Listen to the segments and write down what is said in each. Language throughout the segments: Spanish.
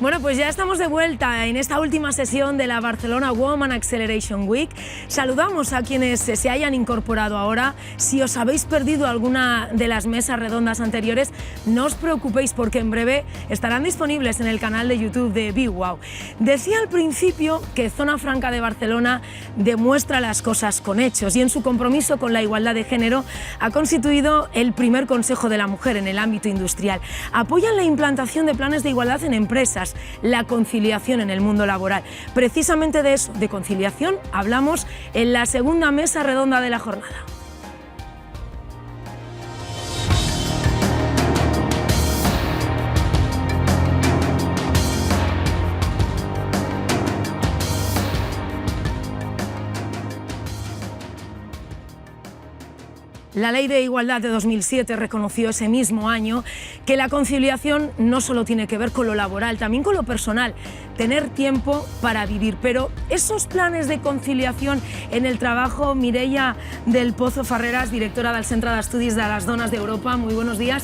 Bueno, pues ya estamos de vuelta en esta última sesión de la Barcelona Women Acceleration Week. Saludamos a quienes se hayan incorporado ahora. Si os habéis perdido alguna de las mesas redondas anteriores, no os preocupéis porque en breve estarán disponibles en el canal de YouTube de BeWow. Decía al principio que Zona Franca de Barcelona demuestra las cosas con hechos y en su compromiso con la igualdad de género ha constituido el primer Consejo de la Mujer en el ámbito industrial. Apoyan la implantación de planes de igualdad en empresas, la conciliación en el mundo laboral. Precisamente de eso, de conciliación, hablamos en la segunda mesa redonda de la jornada. La Ley de Igualdad de 2007 reconoció ese mismo año que la conciliación no solo tiene que ver con lo laboral, también con lo personal, tener tiempo para vivir. Pero esos planes de conciliación en el trabajo, Mireia del Pozo Farreras, directora del Centre d'Estudis de les Dones d'Europa, muy buenos días.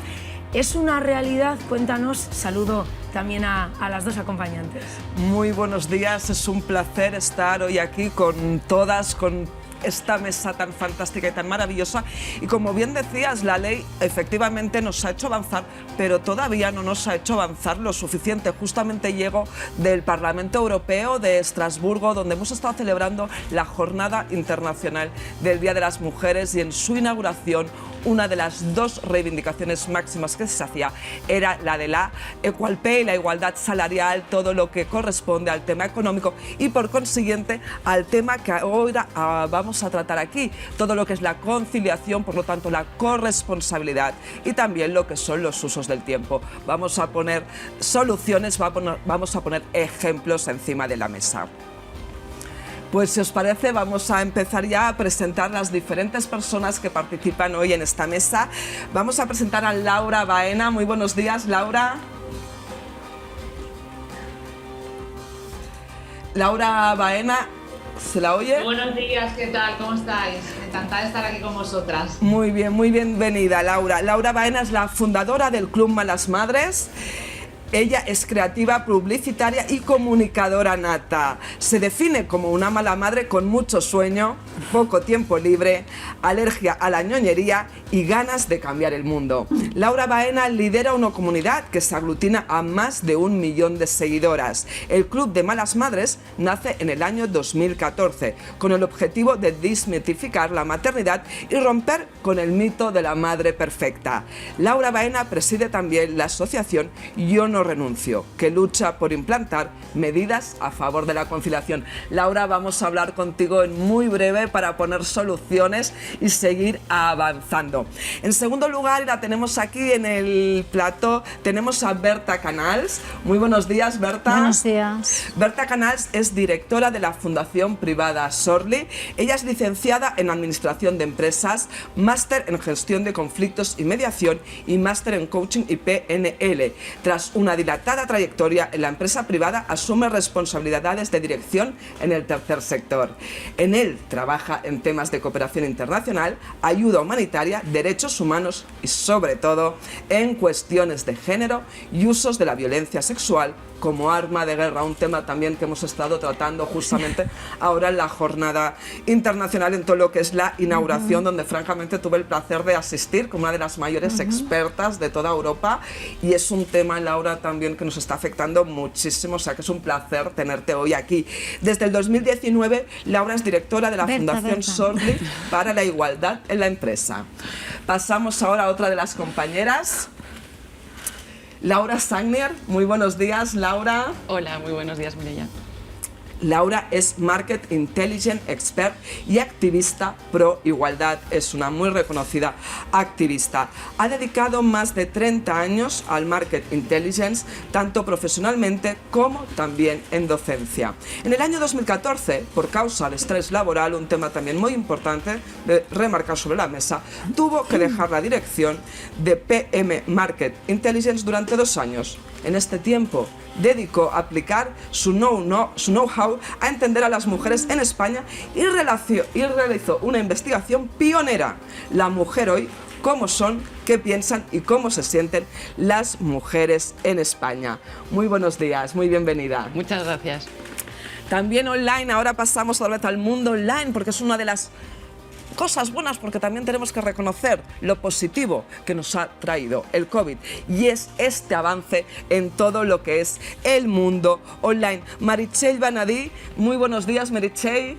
¿Es una realidad? Cuéntanos. Saludo también a las dos acompañantes. Muy buenos días, es un placer estar hoy aquí con todas, con esta mesa tan fantástica y tan maravillosa. Y como bien decías, la ley efectivamente nos ha hecho avanzar, pero todavía no nos ha hecho avanzar lo suficiente. Justamente llego del Parlamento Europeo de Estrasburgo, donde hemos estado celebrando la Jornada Internacional del Día de las Mujeres, y en su inauguración una de las dos reivindicaciones máximas que se hacía era la de la equal pay, la igualdad salarial, todo lo que corresponde al tema económico y por consiguiente al tema que ahora vamos a tratar aquí, todo lo que es la conciliación, por lo tanto la corresponsabilidad y también lo que son los usos del tiempo. Vamos a poner soluciones, vamos a poner ejemplos encima de la mesa. Pues si os parece, vamos a empezar ya a presentar las diferentes personas que participan hoy en esta mesa. Vamos a presentar a Laura Baena. Muy buenos días, Laura. Laura Baena, ¿se la oye? Buenos días, ¿qué tal? ¿Cómo estáis? Encantada de estar aquí con vosotras. Muy bien, muy bienvenida, Laura. Laura Baena es la fundadora del Club Malas Madres. Ella es creativa, publicitaria y comunicadora nata. Se define como una mala madre con mucho sueño, poco tiempo libre, alergia a la ñoñería y ganas de cambiar el mundo. Laura Baena lidera una comunidad que se aglutina a más de 1 millón de seguidoras. El Club de Malas Madres nace en el año 2014 con el objetivo de desmitificar la maternidad y romper con el mito de la madre perfecta. Laura Baena preside también la asociación Yo No Renuncio, que lucha por implantar medidas a favor de la conciliación. Laura, vamos a hablar contigo en muy breve para poner soluciones y seguir avanzando. En segundo lugar, y la tenemos aquí en el plató, tenemos a Berta Canals. Muy buenos días, Berta. Buenos días. Berta Canals es directora de la Fundación Privada Sorli. Ella es licenciada en Administración de Empresas, máster en Gestión de Conflictos y Mediación y máster en Coaching y PNL. Tras una dilatada trayectoria en la empresa privada, asume responsabilidades de dirección en el tercer sector. En él trabaja en temas de cooperación internacional, ayuda humanitaria, derechos humanos y, sobre todo, en cuestiones de género y usos de la violencia sexual como arma de guerra, un tema también que hemos estado tratando justamente ahora en la Jornada Internacional, en todo lo que es la inauguración, donde francamente tuve el placer de asistir como una de las mayores expertas de toda Europa, y es un tema, Laura, también que nos está afectando muchísimo, o sea que es un placer tenerte hoy aquí. Desde el 2019, Laura es directora de la Fundación Sorli para la Igualdad en la Empresa. Pasamos ahora a otra de las compañeras. Laura Sagnier, muy buenos días, Laura. Hola, muy buenos días, Mireia. Laura es Market Intelligence Expert y activista pro igualdad. Es una muy reconocida activista. Ha dedicado más de 30 años al Market Intelligence, tanto profesionalmente como también en docencia. En el año 2014, por causa del estrés laboral, un tema también muy importante de remarcar sobre la mesa, tuvo que dejar la dirección de PM Market Intelligence durante 2 años. En este tiempo dedicó a aplicar su know-how a entender a las mujeres en España y realizó una investigación pionera. La mujer hoy cómo son, qué piensan y cómo se sienten las mujeres en España. Muy buenos días, muy bienvenida. Muchas gracias. También online, ahora pasamos otra vez al mundo online, porque es una de las cosas buenas, porque también tenemos que reconocer lo positivo que nos ha traído el COVID, y es este avance en todo lo que es el mundo online. Meritxell Benedí, muy buenos días, Meritxell.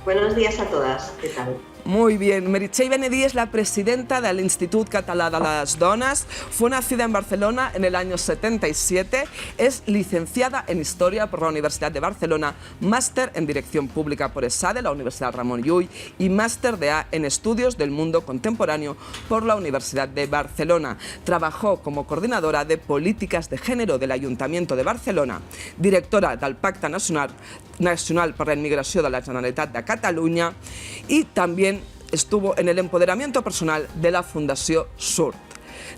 Buenos días a todas, ¿qué tal? Muy bien, Meritxell Benedí es la presidenta del Institut Català de las Dones, fue nacida en Barcelona en el año 77, es licenciada en Historia por la Universidad de Barcelona, máster en Dirección Pública por ESADE, la Universidad Ramon Llull, y máster de A en Estudios del Mundo Contemporáneo por la Universidad de Barcelona. Trabajó como coordinadora de Políticas de Género del Ayuntamiento de Barcelona, directora del Pacte Nacional per la Immigració de la Generalitat de Catalunya, y también estuvo en el empoderamiento personal de la Fundació SURT.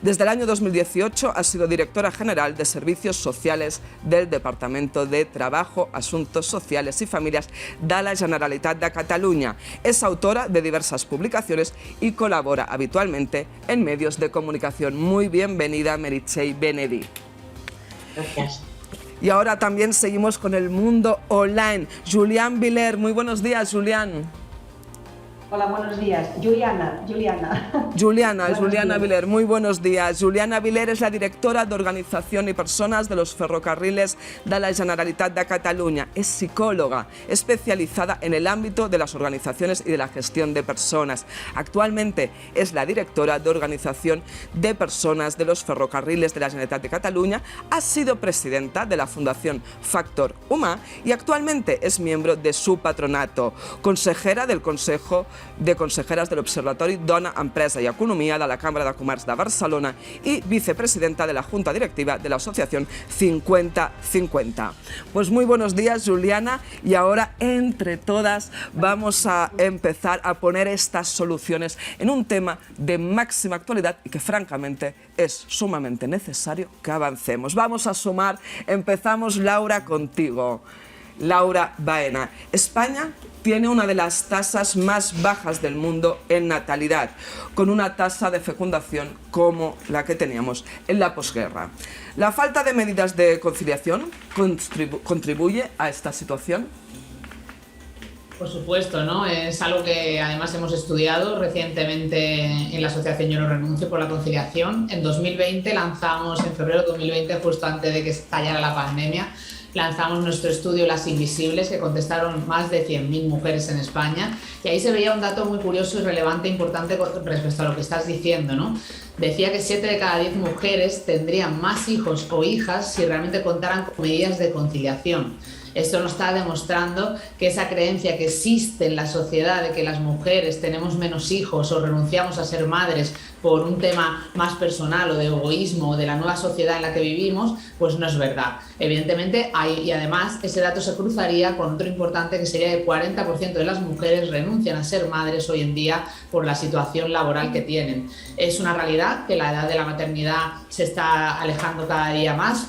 Desde el año 2018 ha sido directora general de Servicios Sociales del Departamento de Trabajo, Asuntos Sociales y Familias de la Generalitat de Catalunya. Es autora de diversas publicaciones y colabora habitualmente en medios de comunicación. Muy bienvenida, Meritxell Benedí. Gracias. Y ahora también seguimos con el mundo online. Julián Viller, muy buenos días, Julián. Hola, buenos días. Juliana. Juliana Viller, muy buenos días. Juliana Viller es la directora de Organización y Personas de los Ferrocarriles de la Generalitat de Catalunya. Es psicóloga especializada en el ámbito de las organizaciones y de la gestión de personas. Actualmente es la directora de Organización de Personas de los Ferrocarriles de la Generalitat de Catalunya. Ha sido presidenta de la Fundación Factor Humà y actualmente es miembro de su patronato, consejera del Consejo de Consejeras del Observatori Dona, Empresa y Economía de la Cámara de Comerç de Barcelona y vicepresidenta de la Junta Directiva de la Asociación 50-50. Pues muy buenos días, Juliana, y ahora entre todas vamos a empezar a poner estas soluciones en un tema de máxima actualidad y que francamente es sumamente necesario que avancemos. Vamos a sumar, empezamos, Laura, contigo. Laura Baena. España tiene una de las tasas más bajas del mundo en natalidad, con una tasa de fecundación como la que teníamos en la posguerra. ¿La falta de medidas de conciliación contribuye a esta situación? Por supuesto, ¿no? Es algo que además hemos estudiado recientemente en la Asociación Yo no renuncio por la conciliación. En 2020 lanzamos, en febrero de 2020, justo antes de que estallara la pandemia, lanzamos nuestro estudio Las Invisibles, que contestaron más de 100.000 mujeres en España, y ahí se veía un dato muy curioso y relevante e importante respecto a lo que estás diciendo, ¿no? Decía que 7 de cada 10 mujeres tendrían más hijos o hijas si realmente contaran con medidas de conciliación. Esto nos está demostrando que esa creencia que existe en la sociedad de que las mujeres tenemos menos hijos o renunciamos a ser madres por un tema más personal o de egoísmo o de la nueva sociedad en la que vivimos, pues no es verdad. Evidentemente hay, y además ese dato se cruzaría con otro importante, que sería que el 40% de las mujeres renuncian a ser madres hoy en día por la situación laboral que tienen. Es una realidad que la edad de la maternidad se está alejando cada día más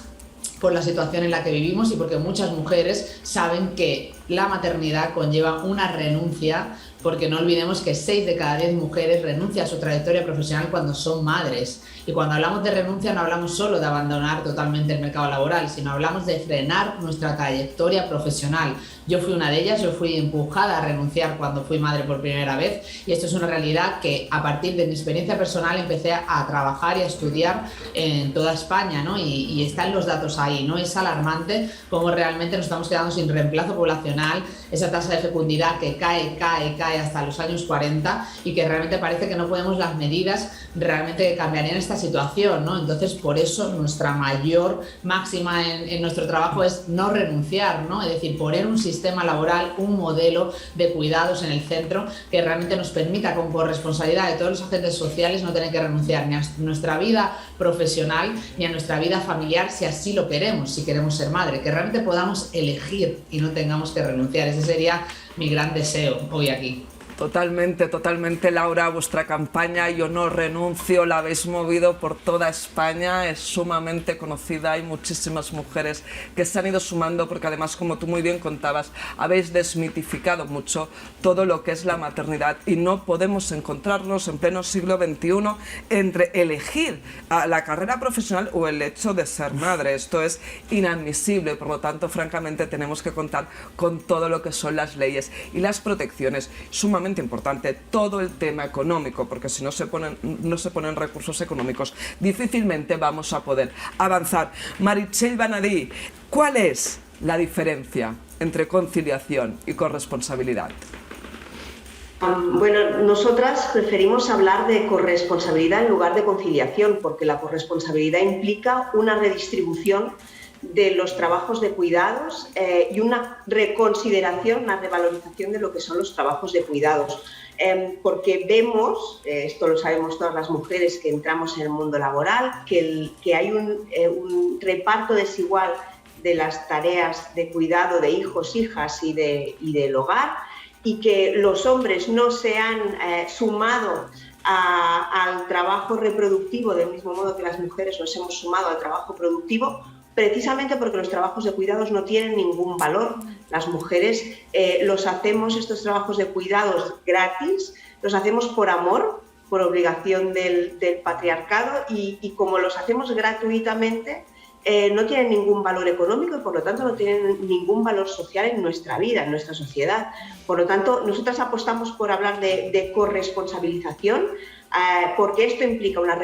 por la situación en la que vivimos y porque muchas mujeres saben que la maternidad conlleva una renuncia, porque no olvidemos que 6 de cada 10 mujeres renuncian a su trayectoria profesional cuando son madres. Y cuando hablamos de renuncia no hablamos solo de abandonar totalmente el mercado laboral, sino hablamos de frenar nuestra trayectoria profesional. Yo fui una de ellas, yo fui empujada a renunciar cuando fui madre por primera vez, y esto es una realidad que a partir de mi experiencia personal empecé a trabajar y a estudiar en toda España, ¿no? Y están los datos ahí, ¿no? Es alarmante cómo realmente nos estamos quedando sin reemplazo poblacional, esa tasa de fecundidad que cae hasta los años 40 y que realmente parece que no podemos las medidas realmente que cambiarían esta situación, ¿no? Entonces, por eso nuestra mayor máxima en nuestro trabajo es no renunciar, ¿no? Es decir, poner un sistema laboral, un modelo de cuidados en el centro que realmente nos permita, con corresponsabilidad de todos los agentes sociales, no tener que renunciar ni a nuestra vida profesional ni a nuestra vida familiar, si así lo queremos, si queremos ser madre, que realmente podamos elegir y no tengamos que renunciar. Ese sería mi gran deseo hoy aquí. Totalmente, totalmente, Laura, vuestra campaña Yo no renuncio la habéis movido por toda España, es sumamente conocida, hay muchísimas mujeres que se han ido sumando porque además, como tú muy bien contabas, habéis desmitificado mucho todo lo que es la maternidad y no podemos encontrarnos en pleno siglo XXI entre elegir la carrera profesional o el hecho de ser madre. Esto es inadmisible, por lo tanto, francamente, tenemos que contar con todo lo que son las leyes y las protecciones. Sumamente importante todo el tema económico, porque si no se ponen recursos económicos, difícilmente vamos a poder avanzar. Meritxell Benedí, ¿cuál es la diferencia entre conciliación y corresponsabilidad? Bueno, nosotras preferimos hablar de corresponsabilidad en lugar de conciliación, porque la corresponsabilidad implica una redistribución de los trabajos de cuidados y una reconsideración, una revalorización de lo que son los trabajos de cuidados. Porque vemos, esto lo sabemos todas las mujeres que entramos en el mundo laboral, que hay un reparto desigual de las tareas de cuidado de hijos, hijas y del hogar, y que los hombres no se han sumado al trabajo reproductivo del mismo modo que las mujeres nos hemos sumado al trabajo productivo, precisamente porque los trabajos de cuidados no tienen ningún valor. Las mujeres los hacemos, estos trabajos de cuidados gratis, los hacemos por amor, por obligación del patriarcado y como los hacemos gratuitamente, no tienen ningún valor económico y por lo tanto no tienen ningún valor social en nuestra vida, en nuestra sociedad. Por lo tanto, nosotras apostamos por hablar de corresponsabilización, porque esto implica una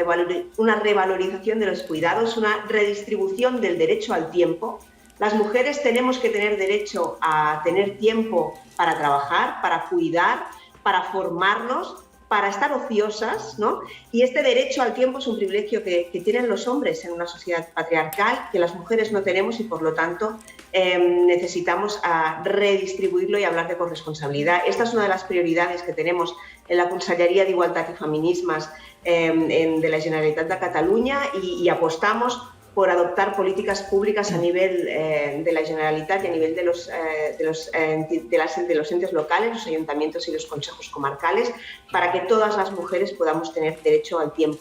revalorización de los cuidados, una redistribución del derecho al tiempo. Las mujeres tenemos que tener derecho a tener tiempo para trabajar, para cuidar, para formarnos, para estar ociosas, ¿no? Y este derecho al tiempo es un privilegio que tienen los hombres en una sociedad patriarcal, que las mujeres no tenemos y por lo tanto necesitamos redistribuirlo y hablar de corresponsabilidad. Esta es una de las prioridades que tenemos en la Conselleria d'Igualtat i Feminismes de la Generalitat de Catalunya y apostamos por adoptar políticas públicas a nivel de la Generalitat y a nivel de los entes locales, los ayuntamientos y los consejos comarcales, para que todas las mujeres podamos tener derecho al tiempo.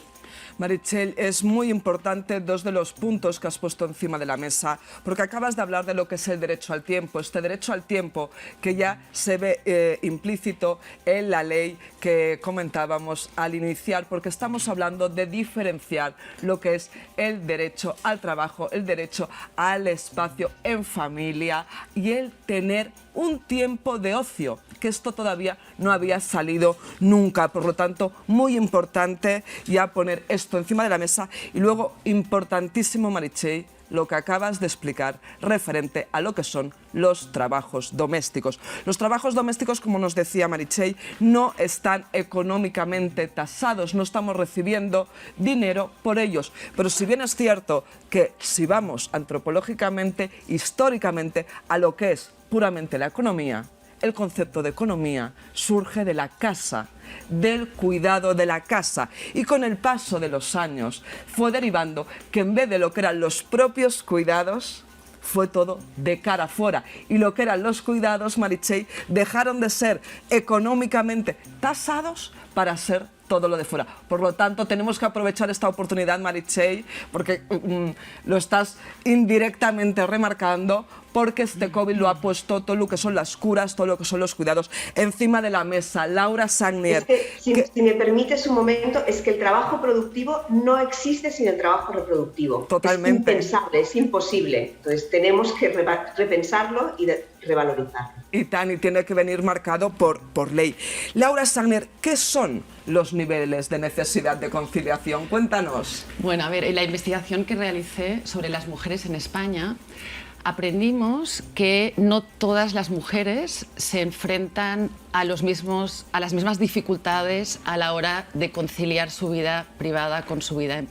Meritxell, es muy importante dos de los puntos que has puesto encima de la mesa, porque acabas de hablar de lo que es el derecho al tiempo, este derecho al tiempo que ya se ve implícito en la ley que comentábamos al iniciar, porque estamos hablando de diferenciar lo que es el derecho al trabajo, el derecho al espacio en familia y el tener un tiempo de ocio, que esto todavía no había salido nunca. Por lo tanto, muy importante ya poner esto encima de la mesa. Y luego, importantísimo, Meritxell, lo que acabas de explicar referente a lo que son los trabajos domésticos. Los trabajos domésticos, como nos decía Meritxell, no están económicamente tasados, no estamos recibiendo dinero por ellos. Pero si bien es cierto que si vamos antropológicamente, históricamente, a lo que es puramente la economía, el concepto de economía surge de la casa, del cuidado de la casa, y con el paso de los años fue derivando que en vez de lo que eran los propios cuidados, fue todo de cara afuera, y lo que eran los cuidados, Meritxell, dejaron de ser económicamente tasados para ser todo lo de fuera. Por lo tanto, tenemos que aprovechar esta oportunidad, Meritxell, porque lo estás indirectamente remarcando, porque este COVID lo ha puesto todo lo que son las curas, todo lo que son los cuidados encima de la mesa. Laura Sagnier. Es que, si me permites un momento, es que el trabajo productivo no existe sin el trabajo reproductivo. Totalmente. Es impensable, es imposible. Entonces tenemos que repensarlo y revalorizarlo. Y tiene que venir marcado por ley. Laura Sagnier, ¿qué son los niveles de necesidad de conciliación? Cuéntanos. Bueno, a ver, en la investigación que realicé sobre las mujeres en España, aprendimos que no todas las mujeres se enfrentan a las mismas dificultades a la hora de conciliar su vida privada con su vida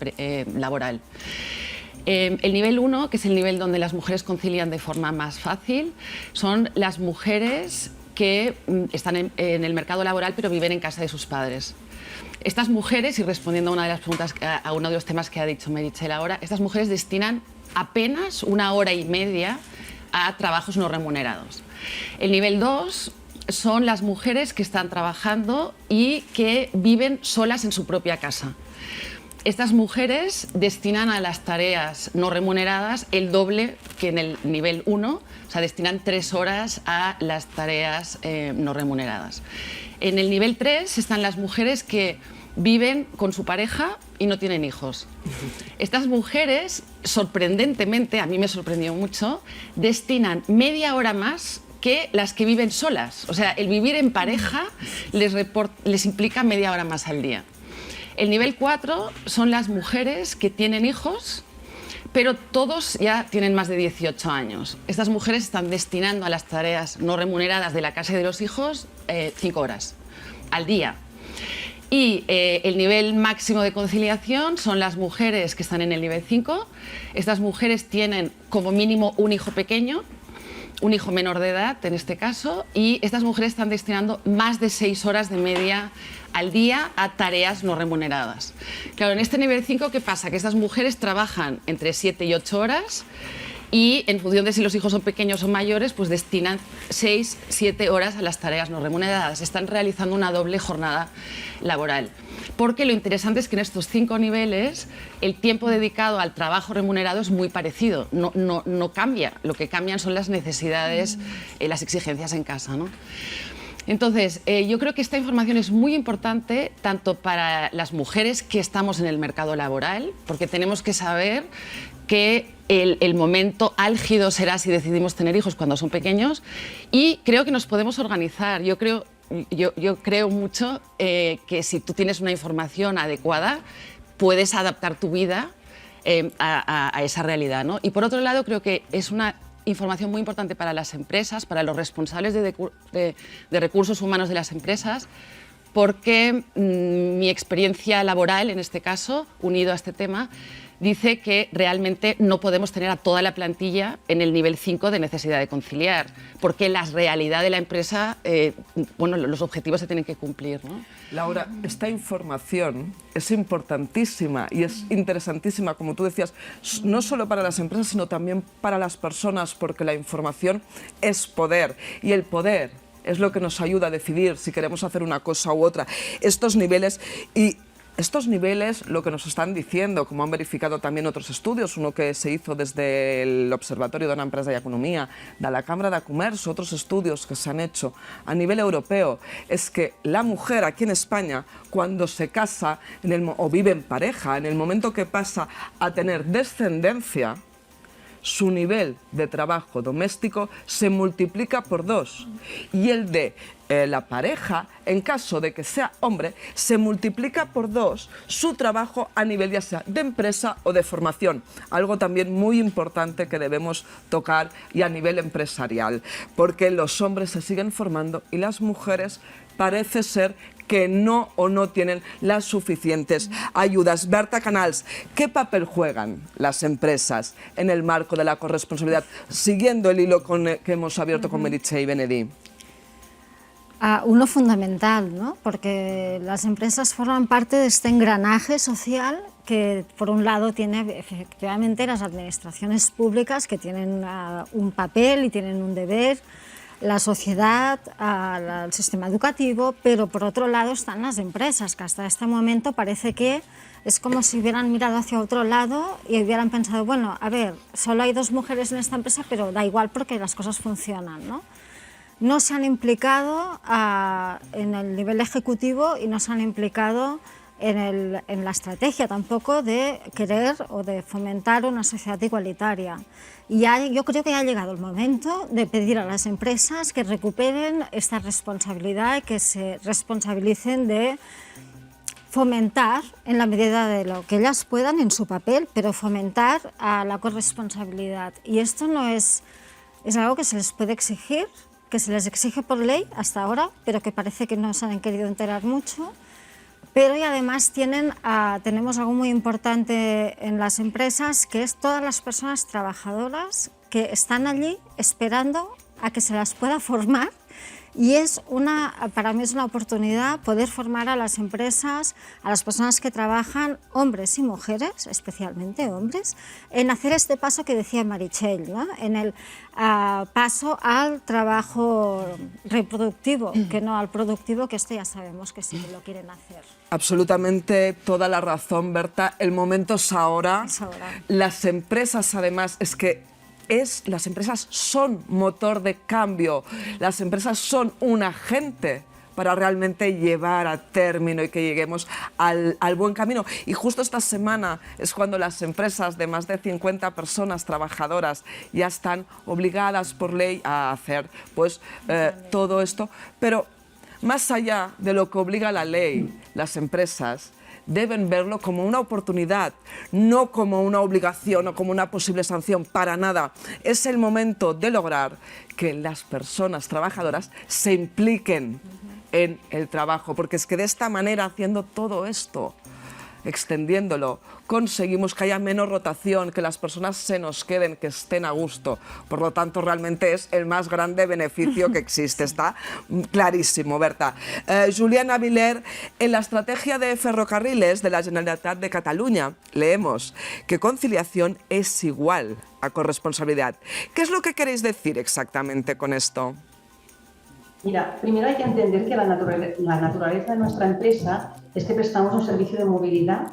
laboral. El nivel 1, que es el nivel donde las mujeres concilian de forma más fácil, son las mujeres que están en el mercado laboral pero viven en casa de sus padres. Estas mujeres, y respondiendo a una de las preguntas, a uno de los temas que ha dicho Meritxell ahora, estas mujeres destinan apenas 1 hora y media a trabajos no remunerados. El nivel 2 son las mujeres que están trabajando y que viven solas en su propia casa. Estas mujeres destinan a las tareas no remuneradas el doble que en el nivel 1, o sea, destinan 3 horas a las tareas no remuneradas. En el nivel 3 están las mujeres que viven con su pareja y no tienen hijos. Estas mujeres, sorprendentemente, a mí me sorprendió mucho, destinan media hora más que las que viven solas. O sea, el vivir en pareja les implica media hora más al día. El nivel 4 son las mujeres que tienen hijos, pero todos ya tienen más de 18 años. Estas mujeres están destinando a las tareas no remuneradas de la casa y de los hijos 5 horas al día. Y el nivel máximo de conciliación son las mujeres que están en el nivel 5. Estas mujeres tienen como mínimo un hijo pequeño, un hijo menor de edad en este caso, y estas mujeres están destinando más de 6 horas de media al día a tareas no remuneradas. Claro, en este nivel 5, ¿qué pasa? Que estas mujeres trabajan entre 7 y 8 horas y en función de si los hijos son pequeños o mayores, pues destinan 6, 7 horas a las tareas no remuneradas. Están realizando una doble jornada laboral. Porque lo interesante es que en estos 5 niveles el tiempo dedicado al trabajo remunerado es muy parecido, no cambia. Lo que cambian son las necesidades, las exigencias en casa, ¿no? Entonces, yo creo que esta información es muy importante tanto para las mujeres que estamos en el mercado laboral, porque tenemos que saber que el momento álgido será si decidimos tener hijos cuando son pequeños, y creo que nos podemos organizar. Yo creo mucho que si tú tienes una información adecuada, puedes adaptar tu vida a esa realidad, ¿no? Y por otro lado, creo que es una información muy importante para las empresas, para los responsables de recursos humanos de las empresas, porque mi experiencia laboral, en este caso, unido a este tema, dice que realmente no podemos tener a toda la plantilla en el nivel 5 de necesidad de conciliar, porque la realidad de la empresa, bueno, los objetivos se tienen que cumplir, ¿no? Laura, esta información es importantísima y es interesantísima, como tú decías, no solo para las empresas, sino también para las personas, porque la información es poder, y el poder es lo que nos ayuda a decidir si queremos hacer una cosa u otra. Estos niveles lo que nos están diciendo, como han verificado también otros estudios, uno que se hizo desde el Observatorio de la Empresa y Economía, de la Cámara de Comercio, otros estudios que se han hecho a nivel europeo, es que la mujer aquí en España, cuando se casa o vive en pareja, en el momento que pasa a tener descendencia, su nivel de trabajo doméstico se multiplica por 2, y el de la pareja, en caso de que sea hombre, se multiplica por 2 su trabajo a nivel ya sea de empresa o de formación. Algo también muy importante que debemos tocar y a nivel empresarial, porque los hombres se siguen formando y las mujeres parece ser que no tienen las suficientes ayudas. Berta Canals, ¿qué papel juegan las empresas en el marco de la corresponsabilidad? Siguiendo el hilo que hemos abierto con Meritxell y Benedí. Uno fundamental, ¿no? Porque las empresas forman parte de este engranaje social que, por un lado, tiene efectivamente las administraciones públicas, que tienen un papel y tienen un deber, la sociedad, el sistema educativo, pero por otro lado están las empresas, que hasta este momento parece que es como si hubieran mirado hacia otro lado y hubieran pensado, bueno, a ver, solo hay 2 mujeres en esta empresa, pero da igual porque las cosas funcionan, ¿no? No se han implicado en el nivel ejecutivo y no se han implicado en la estrategia tampoco de querer o de fomentar una sociedad igualitaria. Y yo creo que ya ha llegado el momento de pedir a las empresas que recuperen esta responsabilidad, que se responsabilicen de fomentar, en la medida de lo que ellas puedan en su papel, pero fomentar a la corresponsabilidad. Y esto no es algo que se les puede exigir, que se les exige por ley hasta ahora, pero que parece que no se han querido enterar mucho. Pero y además tenemos algo muy importante en las empresas, que es todas las personas trabajadoras que están allí esperando a que se las pueda formar. Y para mí es una oportunidad poder formar a las empresas, a las personas que trabajan, hombres y mujeres, especialmente hombres, en hacer este paso que decía Meritxell, ¿no? En el paso al trabajo reproductivo, que no al productivo, que esto ya sabemos que sí lo quieren hacer. Absolutamente toda la razón, Berta. El momento es ahora. Es ahora. Las empresas, además, las empresas son motor de cambio, las empresas son un agente para realmente llevar a término y que lleguemos al buen camino. Y justo esta semana es cuando las empresas de más de 50 personas trabajadoras ya están obligadas por ley a hacer todo esto. Pero más allá de lo que obliga la ley, las empresas deben verlo como una oportunidad, no como una obligación o como una posible sanción, para nada. Es el momento de lograr que las personas trabajadoras se impliquen en el trabajo, porque es que de esta manera, haciendo todo esto, extendiéndolo, conseguimos que haya menos rotación, que las personas se nos queden, que estén a gusto. Por lo tanto, realmente es el más grande beneficio que existe. Está clarísimo, Berta. Juliana Viller, en la estrategia de ferrocarriles de la Generalitat de Cataluña leemos que conciliación es igual a corresponsabilidad. ¿Qué es lo que queréis decir exactamente con esto? Mira, primero hay que entender que la naturaleza de nuestra empresa es que prestamos un servicio de movilidad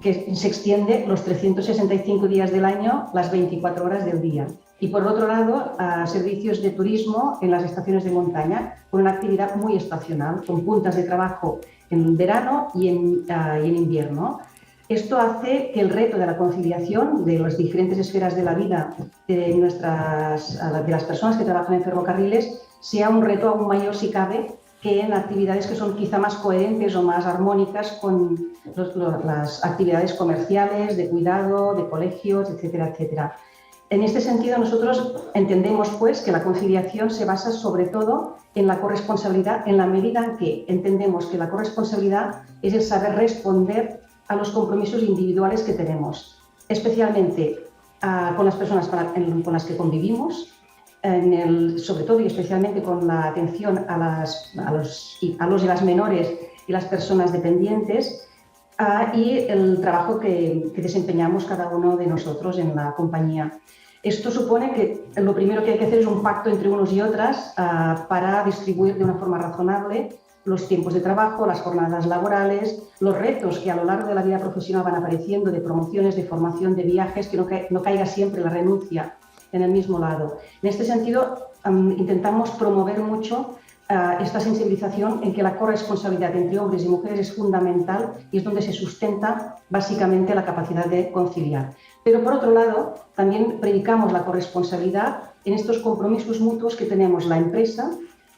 que se extiende los 365 días del año, las 24 horas del día. Y por otro lado, servicios de turismo en las estaciones de montaña, con una actividad muy estacional, con puntas de trabajo en verano y en invierno. Esto hace que el reto de la conciliación de las diferentes esferas de la vida de las personas que trabajan en ferrocarriles sea un reto aún mayor, si cabe, que en actividades que son quizá más coherentes o más armónicas con las actividades comerciales, de cuidado, de colegios, etcétera, etcétera. En este sentido, nosotros entendemos pues, que la conciliación se basa sobre todo en la corresponsabilidad, en la medida en que entendemos que la corresponsabilidad es el saber responder a los compromisos individuales que tenemos, especialmente con las personas con las que convivimos, sobre todo y especialmente con la atención a los y las menores y las personas dependientes, y el trabajo que desempeñamos cada uno de nosotros en la compañía. Esto supone que lo primero que hay que hacer es un pacto entre unos y otras para distribuir de una forma razonable los tiempos de trabajo, las jornadas laborales, los retos que a lo largo de la vida profesional van apareciendo, de promociones, de formación, de viajes, que no caiga siempre la renuncia en el mismo lado. En este sentido, intentamos promover mucho esta sensibilización en que la corresponsabilidad entre hombres y mujeres es fundamental y es donde se sustenta básicamente la capacidad de conciliar. Pero por otro lado, también predicamos la corresponsabilidad en estos compromisos mutuos que tenemos la empresa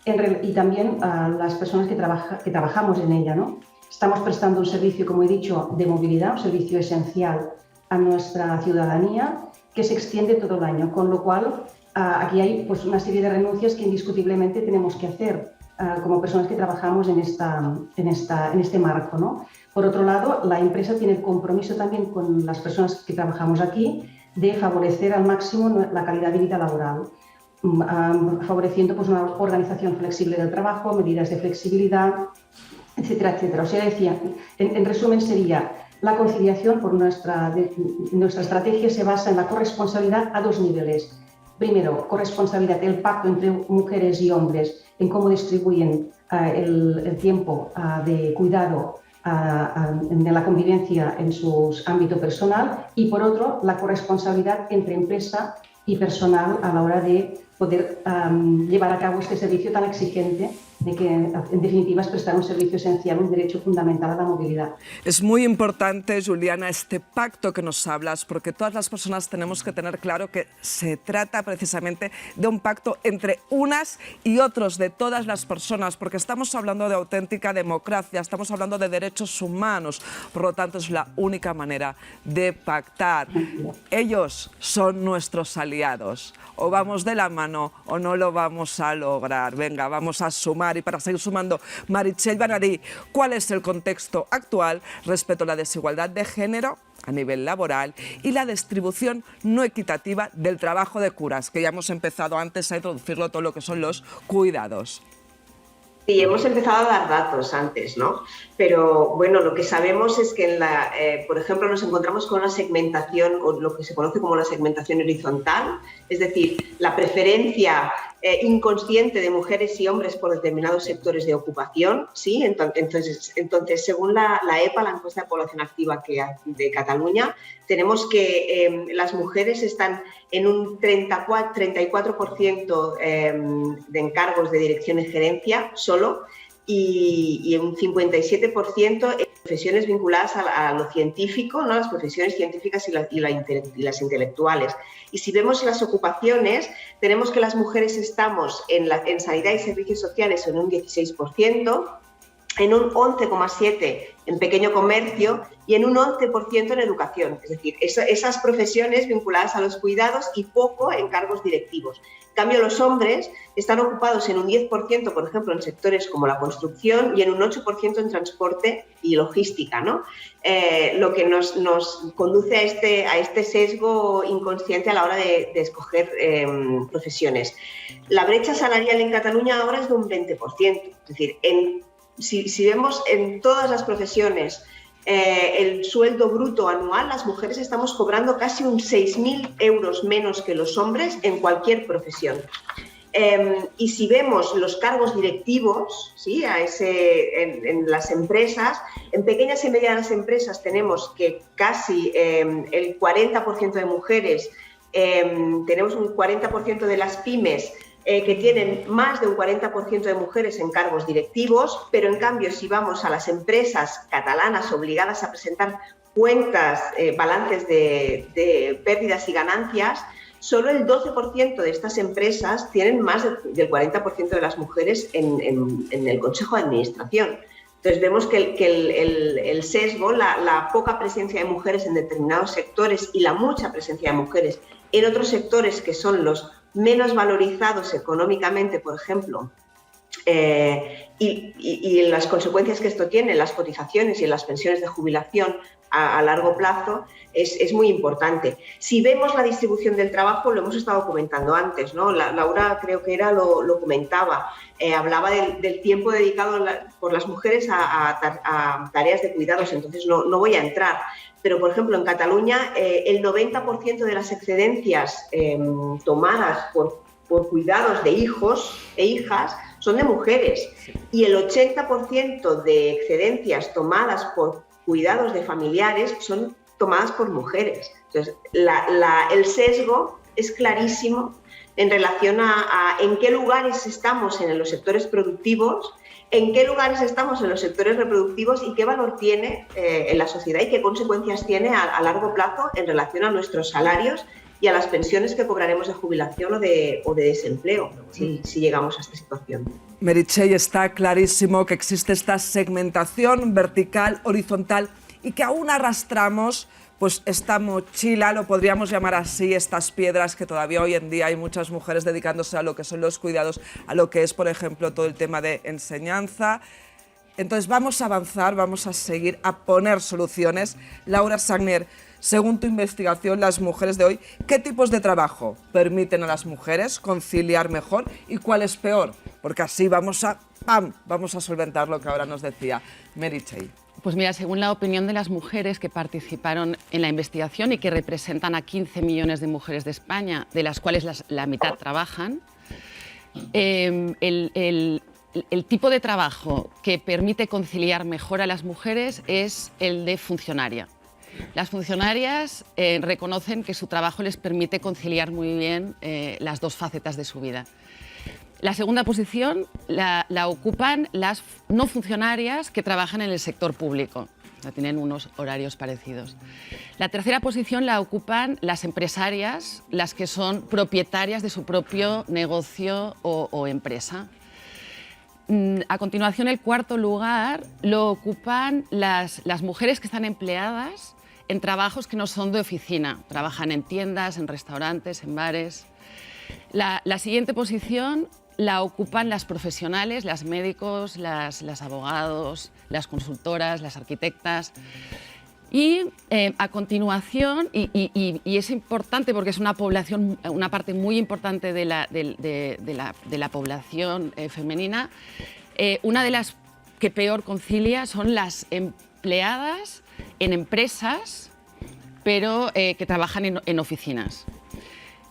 y también las personas que trabajamos en ella, ¿no? Estamos prestando un servicio, como he dicho, de movilidad, un servicio esencial a nuestra ciudadanía que se extiende todo el año, con lo cual aquí hay pues, una serie de renuncias que indiscutiblemente tenemos que hacer como personas que trabajamos en este marco, ¿no? Por otro lado, la empresa tiene el compromiso también con las personas que trabajamos aquí de favorecer al máximo la calidad de vida laboral, favoreciendo pues, una organización flexible del trabajo, medidas de flexibilidad, etcétera, etcétera. O sea, decía, en resumen sería, la conciliación por nuestra estrategia se basa en la corresponsabilidad a dos niveles. Primero, corresponsabilidad, el pacto entre mujeres y hombres en cómo distribuyen el tiempo de cuidado de la convivencia en su ámbito personal, y por otro, la corresponsabilidad entre empresa y personal a la hora de poder llevar a cabo este servicio tan exigente, de que en definitiva es prestar un servicio esencial, un derecho fundamental a la movilidad. Es muy importante, Juliana, este pacto que nos hablas, porque todas las personas tenemos que tener claro que se trata precisamente de un pacto entre unas y otros, de todas las personas, porque estamos hablando de auténtica democracia, estamos hablando de derechos humanos, por lo tanto es la única manera de pactar. Ellos son nuestros aliados, o vamos de la mano o no lo vamos a lograr. Venga, vamos a sumar. Y para seguir sumando, Meritxell Benedí, ¿cuál es el contexto actual respecto a la desigualdad de género a nivel laboral y la distribución no equitativa del trabajo de curas, que ya hemos empezado antes a introducirlo todo lo que son los cuidados. Sí, hemos empezado a dar datos antes, ¿no? Pero bueno, lo que sabemos es que, por ejemplo, nos encontramos con una segmentación, o lo que se conoce como la segmentación horizontal, es decir, la preferencia inconsciente de mujeres y hombres por determinados sectores de ocupación, ¿sí? Entonces según la EPA, la encuesta de población activa de Cataluña, tenemos que las mujeres están en un 34% de encargos de dirección y gerencia solo, y un 57% en profesiones vinculadas a lo científico, ¿no? Las profesiones científicas y las intelectuales. Y si vemos las ocupaciones, tenemos que las mujeres estamos en sanidad y servicios sociales en un 16%, en un 11,7% en pequeño comercio y en un 11% en educación. Es decir, esas profesiones vinculadas a los cuidados y poco en cargos directivos. En cambio, los hombres están ocupados en un 10%, por ejemplo, en sectores como la construcción y en un 8% en transporte y logística, ¿no? Lo que nos conduce a este sesgo inconsciente a la hora de escoger profesiones. La brecha salarial en Cataluña ahora es de un 20%. Es decir, si vemos en todas las profesiones el sueldo bruto anual, las mujeres estamos cobrando casi un 6.000 euros menos que los hombres en cualquier profesión. Y si vemos los cargos directivos, ¿sí? En las empresas, en pequeñas y medianas empresas tenemos que casi el 40% de mujeres, tenemos un 40% de las pymes que tienen más de un 40% de mujeres en cargos directivos, pero en cambio si vamos a las empresas catalanas obligadas a presentar cuentas, balances de pérdidas y ganancias, solo el 12% de estas empresas tienen más del 40% de las mujeres en el Consejo de Administración. Entonces vemos que el sesgo, la poca presencia de mujeres en determinados sectores y la mucha presencia de mujeres en otros sectores que son los menos valorizados económicamente, por ejemplo, y las consecuencias que esto tiene en las cotizaciones y en las pensiones de jubilación a largo plazo es muy importante. Si vemos la distribución del trabajo, lo hemos estado comentando antes, ¿no? Laura creo que lo comentaba, hablaba del tiempo dedicado por las mujeres a tareas de cuidados, entonces no voy a entrar. Pero, por ejemplo, en Cataluña el 90% de las excedencias tomadas por cuidados de hijos e hijas son de mujeres, y el 80% de excedencias tomadas por cuidados de familiares son tomadas por mujeres. Entonces, el sesgo es clarísimo en relación a en qué lugares estamos en los sectores productivos, en qué lugares estamos en los sectores reproductivos y qué valor tiene en la sociedad y qué consecuencias tiene a largo plazo en relación a nuestros salarios y a las pensiones que cobraremos de jubilación o de desempleo, si llegamos a esta situación. Meritxell, está clarísimo que existe esta segmentación vertical, horizontal, y que aún arrastramos pues esta mochila, lo podríamos llamar así, estas piedras que todavía hoy en día hay muchas mujeres dedicándose a lo que son los cuidados, a lo que es, por ejemplo, todo el tema de enseñanza. Entonces vamos a avanzar, vamos a seguir a poner soluciones. Laura Sagnier, según tu investigación, las mujeres de hoy, ¿qué tipos de trabajo permiten a las mujeres conciliar mejor y cuál es peor? Porque así vamos a solventar lo que ahora nos decía Meritxell. Pues mira, según la opinión de las mujeres que participaron en la investigación y que representan a 15 millones de mujeres de España, de las cuales la mitad trabajan, el tipo de trabajo que permite conciliar mejor a las mujeres es el de funcionaria. Las funcionarias reconocen que su trabajo les permite conciliar muy bien las dos facetas de su vida. La segunda posición la ocupan las no funcionarias que trabajan en el sector público. Tienen unos horarios parecidos. La tercera posición la ocupan las empresarias, las que son propietarias de su propio negocio o empresa. A continuación, el cuarto lugar lo ocupan las mujeres que están empleadas en trabajos que no son de oficina. Trabajan en tiendas, en restaurantes, en bares. La siguiente posición la ocupan las profesionales, las médicos, las abogados, las consultoras, las arquitectas. Y a continuación, y es importante porque es una parte muy importante de la población femenina, una de las que peor concilia son las empleadas en empresas, pero que trabajan en oficinas.